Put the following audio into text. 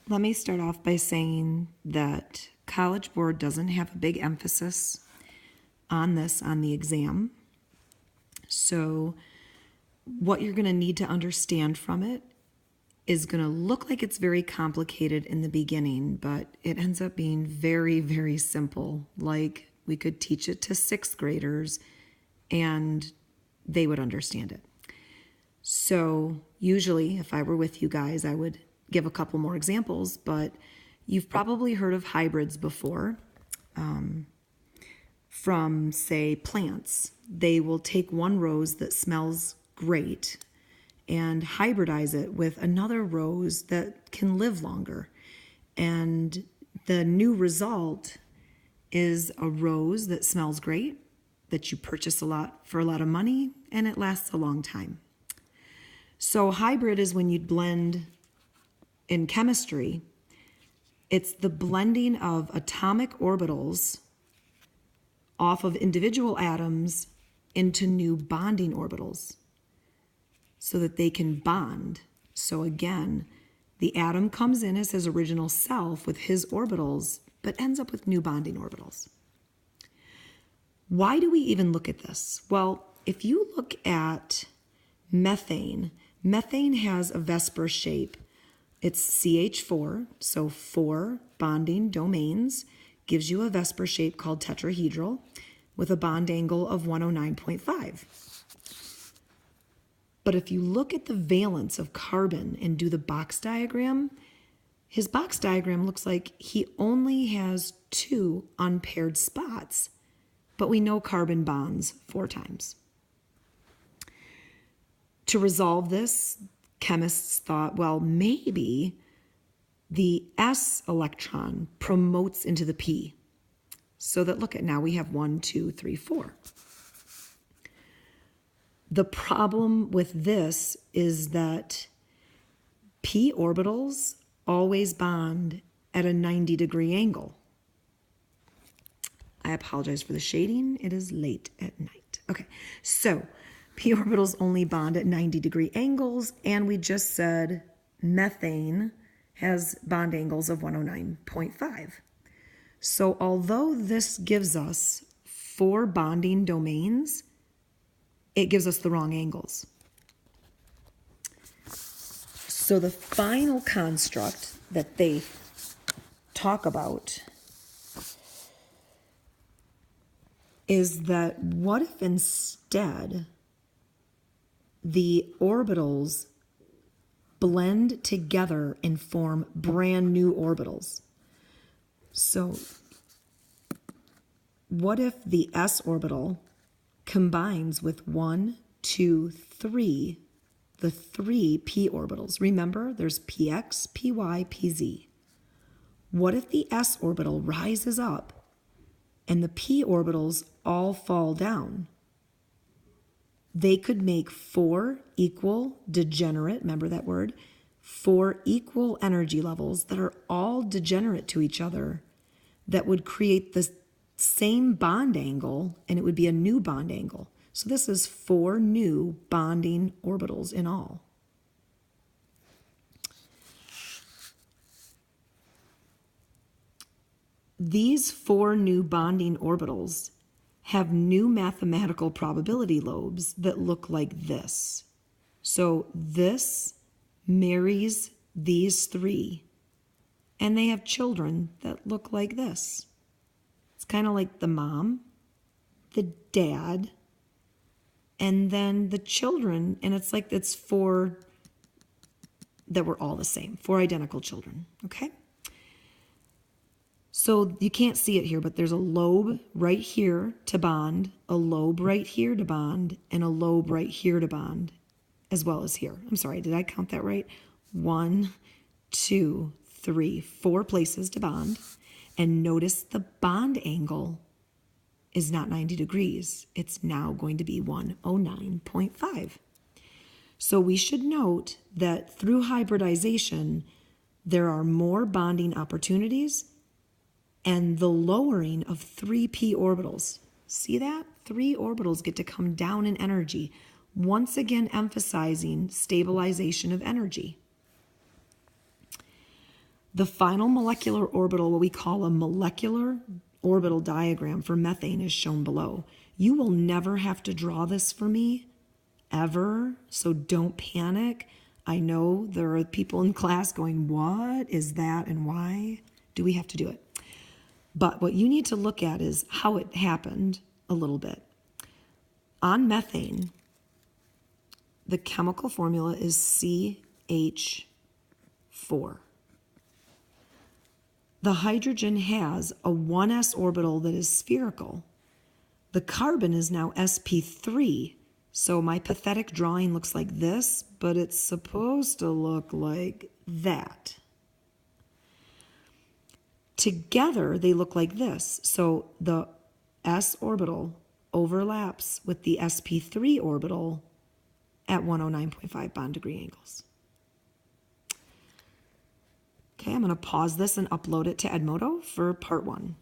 Let me start off by saying that College Board doesn't have a big emphasis on this on the exam. So what you're going to need to understand from it is going to look like it's very complicated in the beginning, but it ends up being very, very simple. Like we could teach it to sixth graders and they would understand it. So usually if I were with you guys, I would give a couple more examples, but you've probably heard of hybrids before. From, say, plants. They will take one rose that smells great and hybridize it with another rose that can live longer. And the new result is a rose that smells great, that you purchase for a lot of money, and it lasts a long time. So hybrid is when you'd blend in chemistry. It's the blending of atomic orbitals off of individual atoms into new bonding orbitals so that they can bond. So again, the atom comes in as his original self with his orbitals, but ends up with new bonding orbitals. Why do we even look at this? Well, if you look at methane, methane has a VSEPR shape. It's CH4, so 4 bonding domains, gives you a VSEPR shape called tetrahedral with a bond angle of 109.5. But if you look at the valence of carbon and do the box diagram, his box diagram looks like he only has 2 unpaired spots, but we know carbon bonds 4 times. To resolve this, chemists thought, well, maybe the S electron promotes into the P. So that, look at now, we have 1, 2, 3, 4. The problem with this is that P orbitals always bond at a 90-degree angle. I apologize for the shading. It is late at night. Okay, so P orbitals only bond at 90-degree angles, and we just said methane has bond angles of 109.5. So although this gives us 4 bonding domains, it gives us the wrong angles. So the final construct that they talk about is that what if instead the orbitals blend together and form brand new orbitals? So what if the S orbital combines with 1, 2, 3, the 3 P orbitals? Remember, there's px, py, pz. What if the S orbital rises up and the P orbitals all fall down? They could make 4 equal degenerate, remember that word, 4 equal energy levels that are all degenerate to each other that would create the same bond angle, and it would be a new bond angle. So this is 4 new bonding orbitals in all. These 4 new bonding orbitals have new mathematical probability lobes that look like this. So this marries these 3, and they have children that look like this. It's kind of like the mom, the dad, and then the children, and it's like it's 4 that were all the same, 4 identical children, okay? So you can't see it here, but there's a lobe right here to bond, a lobe right here to bond, and a lobe right here to bond, as well as here. I'm sorry, did I count that right? 1, 2, 3, 4 places to bond. And notice the bond angle is not 90 degrees. It's now going to be 109.5. So we should note that through hybridization, there are more bonding opportunities and the lowering of 3 P orbitals. See that? 3 orbitals get to come down in energy, once again emphasizing stabilization of energy. The final molecular orbital, what we call a molecular orbital diagram for methane, is shown below. You will never have to draw this for me, ever, so don't panic. I know there are people in class going, what is that and why do we have to do it? But what you need to look at is how it happened a little bit. On methane, the chemical formula is CH4. The hydrogen has a 1s orbital that is spherical. The carbon is now sp3. So my pathetic drawing looks like this, but it's supposed to look like that. Together, they look like this. So the s orbital overlaps with the sp3 orbital at 109.5 bond degree angles. Okay, I'm going to pause this and upload it to Edmodo for part 1.